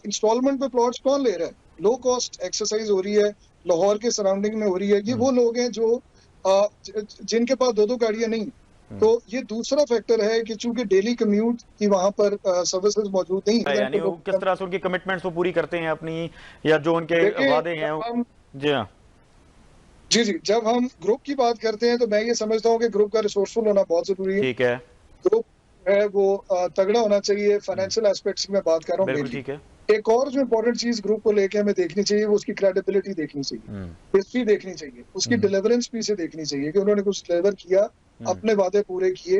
[SPEAKER 3] इंस्टॉलमेंट पे प्लॉट्स कौन ले रहा है? लो कॉस्ट एक्सरसाइज हो रही है, लाहौर के सराउंडिंग में हो रही है। ये वो लोग हैं जो जिनके पास 2-2 गाड़ियां नहीं, तो ये दूसरा फैक्टर है कि चूंकि डेली कम्यूट की वहां पर सर्विसेज मौजूद नहीं है,
[SPEAKER 1] यानी वो किस तरह से उनकी कमिटमेंट्स वो पूरी करते हैं अपनी, या जो उनके वादे हैं। जी हाँ,
[SPEAKER 3] जी, जब हम ग्रुप की बात करते हैं तो मैं ये समझता हूँ कि ग्रुप का रिसोर्सफुल होना बहुत जरूरी है।
[SPEAKER 1] ठीक है,
[SPEAKER 3] ग्रुप है वो तगड़ा होना चाहिए, फाइनेंशियल एस्पेक्ट्स की मैं बात कर रहा हूँ।
[SPEAKER 1] ठीक है।
[SPEAKER 3] एक और जो इम्पोर्टेंट चीज ग्रुप को लेके हमें देखनी चाहिए वो उसकी क्रेडिबिलिटी देखनी चाहिए, हिस्ट्री देखनी चाहिए, उसकी डिलीवरेंस भी से देखनी चाहिए कि उन्होंने कुछ डिलीवर किया, अपने वादे पूरे किए,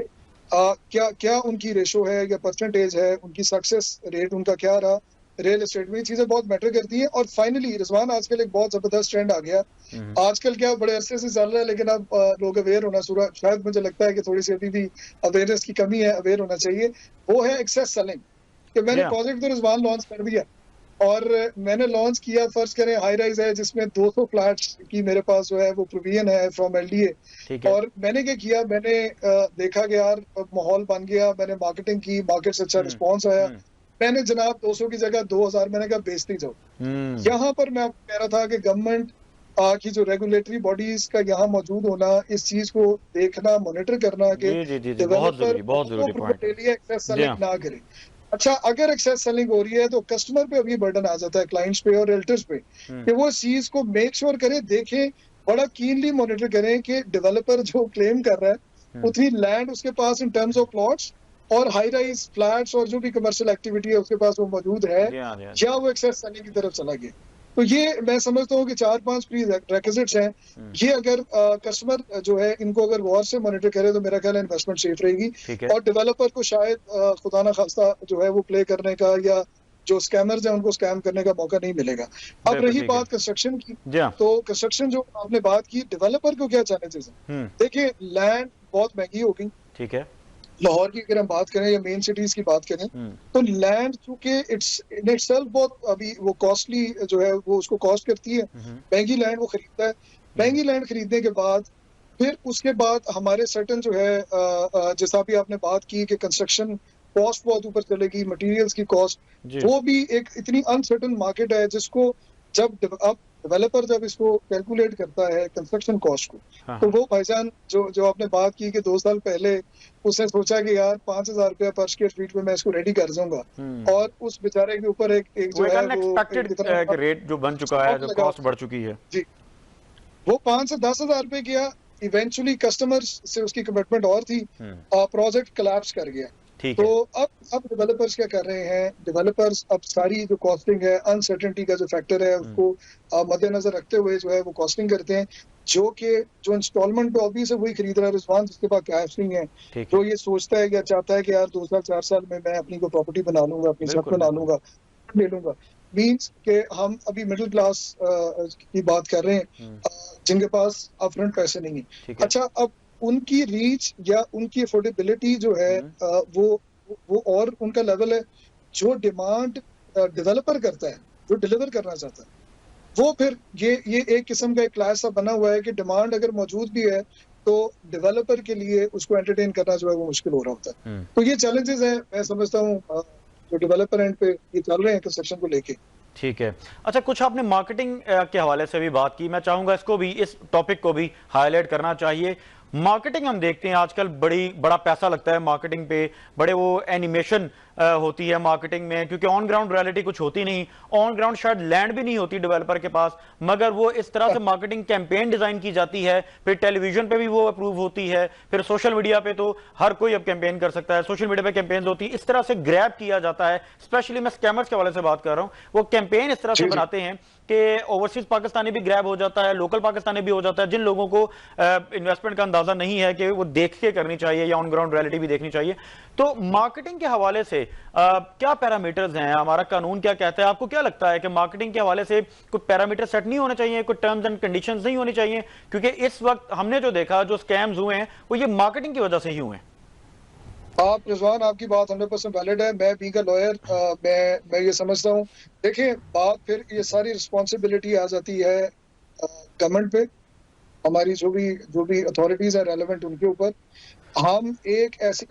[SPEAKER 3] क्या उनकी रेशो है या परसेंटेज है, उनकी सक्सेस रेट उनका क्या रहा। रियल एस्टेट में ये चीजें बहुत मैटर करती हैं। और फाइनली रिजवान आजकल एक बहुत जबरदस्त ट्रेंड आ गया, आजकल क्या बड़े अरसे से चल रहा है लेकिन अब लोग अवेयर होना शुरू, शायद मुझे लगता है कि थोड़ी सी अभी भी अवेयरनेस की कमी है, अवेयर होना चाहिए। वो है एक्सेस सेलिंग। कि मैंने प्रोजेक्ट तो रिजवान लॉन्च कर दिया और मैंने लॉन्च किया, फर्ज करें हाई राइज है जिसमें 200 फ्लैट्स की मेरे पास जो है वो प्रोविजन है फ्रॉम LDA। और मैंने क्या किया, मैंने देखा कि यार माहौल बन गया, मैंने मार्केटिंग की, मार्केट से अच्छा रिस्पॉन्स आया, मैंने जनाब 200 की जगह 2000 मैंने कहा बेचती जाओ। यहाँ पर मैं आपको कह रहा था कि गवर्नमेंट की जो रेगुलेटरी बॉडीज का यहाँ मौजूद होना, इस चीज को देखना, मॉनिटर करना कि डेवलपर डेली एक्सेस सेलिंग ना करे। अच्छा, अगर एक्सेस सेलिंग हो रही है तो कस्टमर पे अभी बर्डन आ जाता है, क्लाइंट्स पे और रियल्टर्स पे, कि वो इस चीज को मेक श्योर करें, देखें, बड़ा कीनली मॉनिटर करें कि डेवलपर जो क्लेम कर रहा है उतनी लैंड उसके पास इन टर्म्स ऑफ प्लॉट्स और हाई राइज फ्लैट्स और जो भी कमर्शियल एक्टिविटी है उसके पास वो मौजूद है या वो एक्सेस सेलिंग की तरफ चला गया। तो ये मैं समझता हूँ कि 4-5 प्री रेक्विजिट्स हैं। ये अगर कस्टमर जो है इनको अगर गौर से मॉनिटर करे तो मेरा ख्याल है इन्वेस्टमेंट सेफ रहेगी और डेवलपर को शायद खुदा ना खास्ता जो है वो प्ले करने का या जो स्कैमर्स हैं उनको स्कैम करने का मौका नहीं मिलेगा। अब रही बात कंस्ट्रक्शन की, तो कंस्ट्रक्शन जो आपने बात की, डेवलपर को क्या चैलेंजेस हैं? देखिए, लैंड बहुत महंगी होगी। ठीक है, लाहौर की अगर हम बात करें या मेन सिटीज की बात करें तो लैंड चूंकि इट्स इन इटसेल्फ बहुत अभी वो कॉस्टली जो है वो उसको कॉस्ट करती है, महंगी लैंड वो खरीदता है। महंगी लैंड खरीदने के बाद फिर उसके बाद हमारे सर्टन जो है जैसा भी आपने बात की कि कंस्ट्रक्शन कॉस्ट बहुत ऊपर चलेगी, मटेरियल्स की कॉस्ट, वो भी एक इतनी अनसर्टन मार्केट है जिसको जब अब डेवलपर जब इसको कैलकुलेट करता है कंस्ट्रक्शन कॉस्ट को, तो वो भाईजान जो आपने बात की कि 2 साल पहले उसने सोचा कि यार 5000 रुपया पर स्क्वायर फीट पे मैं इसको रेडी कर दूंगा और उस बेचारे के ऊपर एक जो है वो
[SPEAKER 1] रेट जो बन चुका है, जो कॉस्ट बढ़ चुकी है जी,
[SPEAKER 3] वो 5 से 10 हजार रुपए किया। इवेंचुअली कस्टमर्स से उसकी कमिटमेंट और थी, प्रोजेक्ट कोलैप्स कर गया। तो अब डेवलपर्स क्या कर रहे हैं, डेवलपर्स अब सारी जो कॉस्टिंग है, अनसर्टेनिटी का जो फैक्टर है उसको मद्देनजर रखते हुए जो है वो कॉस्टिंग करते हैं, जो इंस्टॉलमेंट पे ऑब्वियस है वही खरीद रहा है रिजवान, जिसके पास कैश नहीं है, जो ये सोचता है या चाहता है कि यार 2 साल 4 साल में मैं अपनी को प्रॉपर्टी बना लूंगा, अपनी छत बना लूंगा, ले लूंगा। मीन्स के हम अभी मिडिल क्लास की बात कर रहे हैं जिनके पास अपफ्रंट पैसे नहीं है। अच्छा, अब उनकी रीच या उनकी अफोर्डेबिलिटी जो है वो और उनका लेवल है, जो डिमांड डेवलपर करता है, जो डिलीवर करना चाहता है, वो फिर ये एक किस्म का एक क्लास सा बना हुआ है कि डिमांड अगर मौजूद भी है तो डेवलपर के लिए उसको एंटरटेन करना जो है वो मुश्किल हो रहा होता है। तो ये चैलेंजेस है, मैं समझता हूँ जो डेवलपर एंड पे ये चल रहे हैं कंस्ट्रक्शन को लेके।
[SPEAKER 1] ठीक है। अच्छा, कुछ आपने मार्केटिंग के हवाले से भी बात की, मैं चाहूंगा इसको भी, इस टॉपिक को भी हाईलाइट करना चाहिए। मार्केटिंग हम देखते हैं आजकल बड़ा पैसा लगता है मार्केटिंग पे, बड़े वो एनिमेशन होती है मार्केटिंग में, क्योंकि ऑन ग्राउंड रियलिटी कुछ होती नहीं, ऑन ग्राउंड शायद लैंड भी नहीं होती डेवलपर के पास, मगर वो इस तरह से मार्केटिंग कैंपेन डिजाइन की जाती है, फिर टेलीविजन पे भी वो अप्रूव होती है, फिर सोशल मीडिया पे तो हर कोई अब कैंपेन कर सकता है, सोशल मीडिया पे कैंपेन होती है, इस तरह से ग्रैब किया जाता है। स्पेशली मैं स्कैमर्स के हवाले से बात कर रहा हूँ, वो कैंपेन इस तरह से बनाते हैं कि ओवरसीज पाकिस्तानी भी ग्रैब हो जाता है, लोकल पाकिस्तानी भी हो जाता है, जिन लोगों को इन्वेस्टमेंट का अंदाजा नहीं है कि वो देख के करनी चाहिए या ऑन ग्राउंड रियलिटी भी देखनी चाहिए। तो मार्केटिंग के हवाले से क्या पैरामीटर्स हैं, हमारा कानून क्या कहता है? आपको क्या लगता है कि मार्केटिंग के हवाले से कुछ पैरामीटर सेट नहीं होने चाहिए, कुछ टर्म्स एंड कंडीशंस नहीं होनी चाहिए? क्योंकि इस वक्त हमने जो देखा, जो स्कैम्स हुए हैं, वो ये मार्केटिंग की वजह से ही हुए हैं।
[SPEAKER 3] आप रिजवान, आपकी बात 100% वैलिड है। मैं बीइंग अ लॉयर मैं ये समझता हूँ, देखिए बात फिर ये सारी रिस्पॉन्सिबिलिटी आ जाती है गवर्नमेंट पे, हमारी जो भी अथॉरिटीज है रेलेवेंट उनके ऊपर। हम एक ऐसे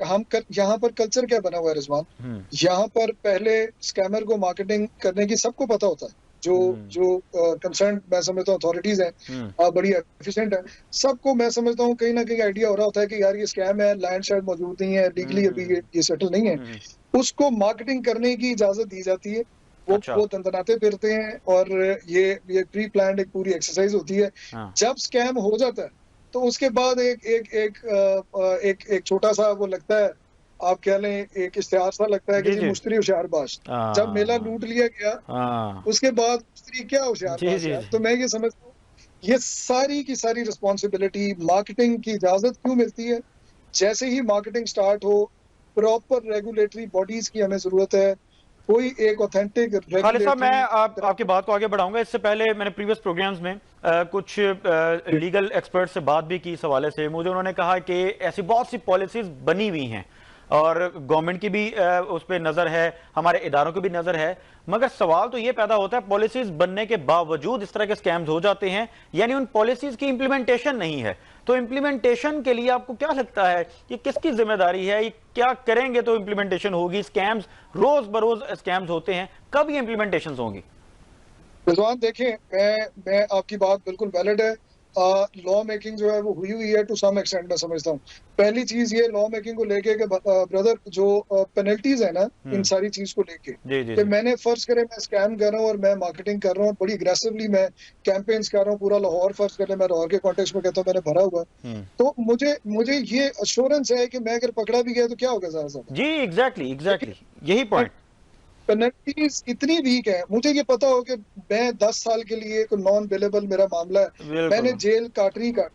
[SPEAKER 3] यहाँ पर कल्चर क्या बना हुआ है रिजवान, यहाँ पर पहले स्कैमर को मार्केटिंग करने की सबको पता होता है, जो कंसर्न मैं समझता हूँ अथॉरिटीज हैं बड़ी एफिशिएंट है, सबको मैं समझता हूँ कहीं ना कहीं आइडिया हो रहा होता है कि यार ये स्कैम है, लैंड शायद मौजूद नहीं है, लीगली अभी ये सेटल नहीं है, उसको मार्केटिंग करने की इजाजत दी जाती है। वो दंदनाते फिरते हैं और ये प्री प्लान्ड एक पूरी एक्सरसाइज होती है। जब स्कैम हो जाता है तो उसके बाद एक छोटा सा वो लगता है, आप कह लें एक इश्तिहार सा लगता है कि जी मुश्तरी होशियारबाज। जब मेला लूट लिया गया उसके बाद मुश्तरी क्या होशियारबाज है। तो मैं ये समझता हूँ ये सारी की सारी रिस्पॉन्सिबिलिटी मार्केटिंग की इजाजत क्यों मिलती है? जैसे ही मार्केटिंग स्टार्ट हो प्रॉपर रेगुलेटरी बॉडीज की हमें जरूरत है, कोई एक ऑथेंटिक।
[SPEAKER 1] खालिद साहब, मैं आपकी बात को आगे बढ़ाऊंगा। इससे पहले मैंने प्रीवियस प्रोग्राम्स में कुछ लीगल एक्सपर्ट से बात भी की इस हवाले से। मुझे उन्होंने कहा कि ऐसी बहुत सी पॉलिसीज बनी हुई हैं और गवर्नमेंट की भी उस पर नजर है, हमारे इदारों की भी नजर है, मगर सवाल तो ये पैदा होता है पॉलिसीज बनने के बावजूद इस तरह के स्कैम्स हो जाते हैं, यानी उन पॉलिसीज की इंप्लीमेंटेशन नहीं है। तो इंप्लीमेंटेशन के लिए आपको क्या लगता है कि किसकी जिम्मेदारी है? ये क्या करेंगे तो इंप्लीमेंटेशन होगी? स्कैम्स रोज बरोज स्कैम्स होते हैं, कब ये इंप्लीमेंटेशन होंगी?
[SPEAKER 3] रिजवान देखें, मैं आपकी बात बिल्कुल वैलिड है। लॉ मेकिंग जो है वो हुई है टू सम एक्सटेंट, मैं समझता हूँ। पहली चीज ये लॉ मेकिंग को लेके कि ब्रदर जो पेनल्टीज है ना इन सारी चीज को लेके कि मैंने फर्ज करे मैं स्कैम कर रहा हूँ और मैं मार्केटिंग कर रहा हूँ, बड़ी अग्रेसिवली मैं कैंपेन्स कर रहा हूँ, पूरा लाहौर फर्ज कर ले मैं लाहौर के कॉन्टेक्स्ट में कहता हूँ मैंने भरा हुआ, तो मुझे ये अश्योरेंस है कि मैं अगर पकड़ा भी गया तो क्या होगा ज़्यादा से
[SPEAKER 1] जी। एग्जैक्टली यही पॉइंट।
[SPEAKER 3] पेनल्टीज इतनी वीक है, मुझे ये पता हो कि मैं 10 साल के लिए कोई नॉन अवेलेबल मेरा मामला है, मैंने जेल काटनी काट।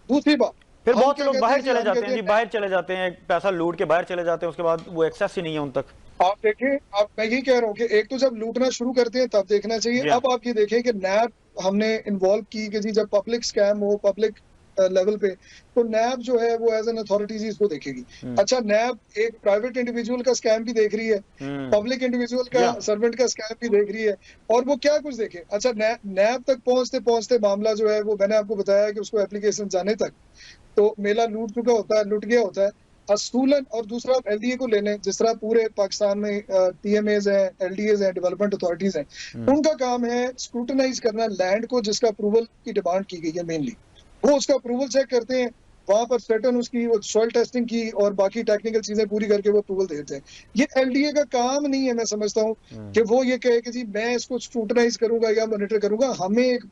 [SPEAKER 3] दूसरी बात,
[SPEAKER 1] फिर बहुत से लोग बाहर चले जाते हैं जी, बाहर चले जाते हैं, पैसा लूट के बाहर चले जाते हैं, उसके बाद वो एक्सेस ही नहीं है उन तक।
[SPEAKER 3] आप देखें, मैं यही कह रहा हूँ कि एक तो जब लूटना शुरू करते हैं तब देखना चाहिए। अब आप ये देखें कि नैब हमने इन्वॉल्व की कि जी जब पब्लिक स्कैम हो पब्लिक लेवल पे, तो नैब जो है वो एज एन अथॉरिटीज इसको देखेगी। अच्छा, नैब एक प्राइवेट इंडिविजुअल का स्कैम भी देख रही है, पब्लिक इंडिविजुअल का सर्वेंट का स्कैम भी देख रही है, और वो क्या कुछ देखे। अच्छा, नैब तक पहुंचते पहुंचते मामला जो है वो मैंने आपको बताया कि उसको एप्लीकेशन जाने तक तो मेला लूट चुका होता है, लुट गया होता है असूलन। और दूसरा एलडीए को लेने, जिस तरह पूरे पाकिस्तान में टीएमएज हैं, एलडीएज हैं, डेवलपमेंट अथॉरिटीज हैं, उनका काम है स्क्रूटनाइज करना लैंड को जिसका अप्रूवल की डिमांड की गई है मेनली, वो उसका अप्रूवल चेक करते हैं, वहां पर सर्टेन उसकी सॉइल टेस्टिंग की और बाकी टेक्निकल चीजें पूरी करके वो अप्रूवल देते हैं। ये एलडीए का काम नहीं है, मैं समझता हूँ कि वो ये कहे कि जी मैं इसको स्क्रूटनाइज करूंगा या मॉनिटर करूंगा। हमें एक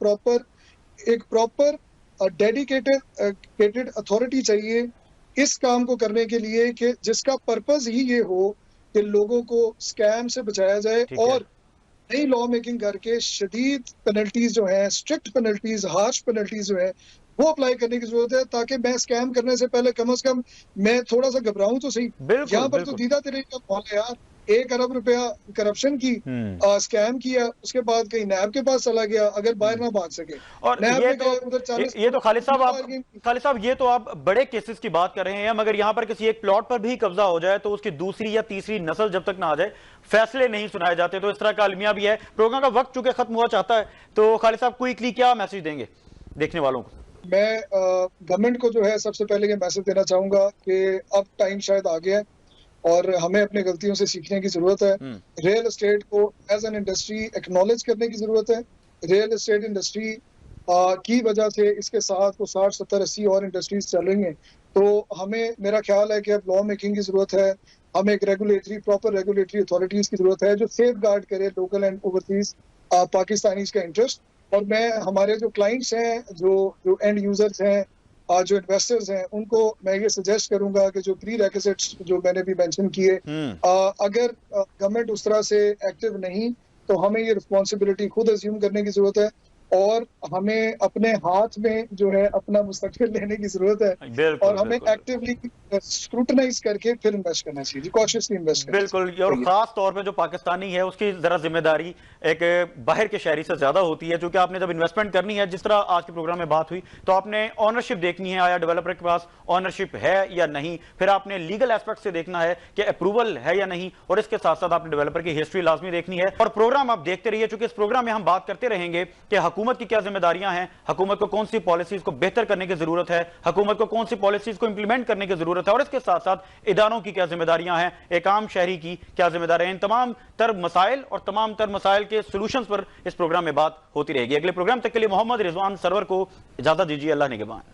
[SPEAKER 3] प्रॉपर डेडिकेटेड अथॉरिटी चाहिए इस काम को करने के लिए कि जिसका पर्पस ही ये हो कि लोगों को स्कैम से बचाया जाए और नई लॉ मेकिंग करके शदीद पेनल्टीज जो है, स्ट्रिक्ट पेनल्टीज, हार्श पेनल्टीज जो है वो अप्लाई करने की जरूरत है, ताकि मैं स्कैम करने से पहले कम से कम मैं थोड़ा सा घबराऊं तो सही। यहाँ पर तो दीदा तेरे का माल है यार, 1 अरब रुपया करप्शन की स्कैम किया, उसके बाद कहीं नैब के पास चला गया, अगर बाहर ना भाग सके।
[SPEAKER 1] और ये तो खालिद साहब ये तो आप बड़े केसेस की बात कर रहे हैं, मगर यहाँ पर किसी एक प्लॉट पर भी कब्जा हो जाए तो उसकी दूसरी या तीसरी नस्ल जब तक ना आ जाए फैसले नहीं सुनाए जाते। तो इस तरह का अलमिया भी है। प्रोग्राम का वक्त चूंकि खत्म हुआ चाहता है, तो खालिद साहब क्विकली क्या मैसेज देंगे देखने वालों को?
[SPEAKER 3] मैं गवर्नमेंट को जो है सबसे पहले ये मैसेज देना चाहूंगा कि अब टाइम शायद आ गया है और हमें अपनी गलतियों से सीखने की जरूरत है। रियल एस्टेट को एज एन इंडस्ट्री एक्नॉलेज करने की जरूरत है। रियल एस्टेट इंडस्ट्री की वजह से इसके साथ को 60, 70, 80 और इंडस्ट्रीज चल रही हैं। तो हमें, मेरा ख्याल है कि अब लॉ मेकिंग की जरूरत है, हमें एक प्रॉपर रेगुलेटरी अथॉरिटीज की जरूरत है जो सेफ गार्ड करे लोकल एंड ओवरसीज पाकिस्तानीज का इंटरेस्ट। और मैं हमारे जो क्लाइंट्स हैं, जो एंड यूजर्स हैं, जो इन्वेस्टर्स हैं, उनको मैं ये सजेस्ट करूंगा कि जो प्री रेक्विजिट्स जो मैंने भी मेंशन किए, अगर गवर्नमेंट उस तरह से एक्टिव नहीं तो हमें ये रिस्पॉन्सिबिलिटी खुद अज्यूम करने की जरूरत है और हमें अपने हाथ में जो है अपना मुस्तकबिल लेने की जरूरत है और हमें एक्टिवली स्क्रूटनाइज करके फिर इन्वेस्ट करना चाहिए, कॉशियसली इन्वेस्ट करना।
[SPEAKER 1] बिल्कुल, और खास तौर पे जो पाकिस्तानी है उसकी जरा जिम्मेदारी एक बाहर के शहरी से ज्यादा होती है, क्योंकि आपने जब इन्वेस्टमेंट करनी है, जिस तरह आज के प्रोग्राम में बात हुई, तो आपने ऑनरशिप देखनी है, आया डेवलपर के पास ऑनरशिप है या नहीं, फिर आपने लीगल एस्पेक्ट से देखना है कि अप्रूवल है या नहीं, और इसके साथ साथ आपने डेवलपर की हिस्ट्री लाजमी देखनी है। और प्रोग्राम आप देखते रहिए, चूंकि इस प्रोग्राम में हम बात करते रहेंगे कि हुकूमत की क्या जिम्मेदारियां हैं, हुकूमत को कौन सी पॉलिसीज को बेहतर करने की जरूरत है, हुकूमत को कौन सी पॉलिसीज को इंप्लीमेंट करने की जरूरत है, और इसके साथ साथ इदारों की क्या जिम्मेदारियां हैं, एक आम शहरी की क्या जिम्मेदारियां, इन तमाम तर मसाइल और तमाम तर मसाइल के सोल्यूशन पर इस प्रोग्राम में बात होती रहेगी। अगले प्रोग्राम तक के लिए मोहम्मद रिजवान सरवर को इजाजत दीजिए। अल्लाह निगहबान।